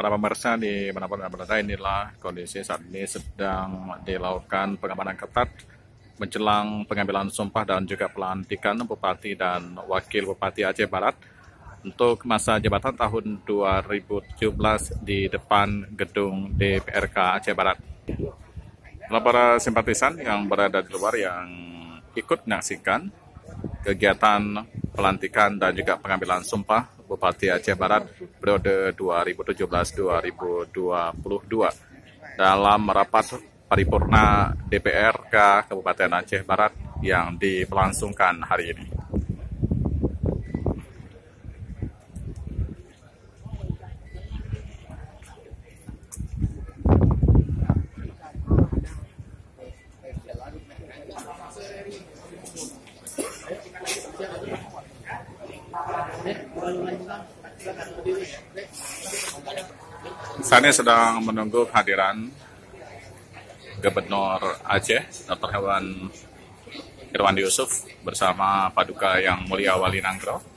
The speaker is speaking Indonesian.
para pemirsa di manapun Anda berada, inilah kondisi saat ini sedang dilakukan pengamanan ketat menjelang pengambilan sumpah dan juga pelantikan Bupati dan Wakil Bupati Aceh Barat untuk masa jabatan tahun 2017 di depan gedung DPRK Aceh Barat. Para simpatisan yang berada di luar yang ikut menyaksikan kegiatan pelantikan dan juga pengambilan sumpah Bupati Aceh Barat periode 2017-2022 dalam rapat paripurna DPRK Kabupaten Aceh Barat yang diberlangsungkan hari ini. Saat ini sedang menunggu kehadiran Gubernur Aceh, Dr. Irwandi Yusuf bersama Paduka Yang Mulia Wali Nanggro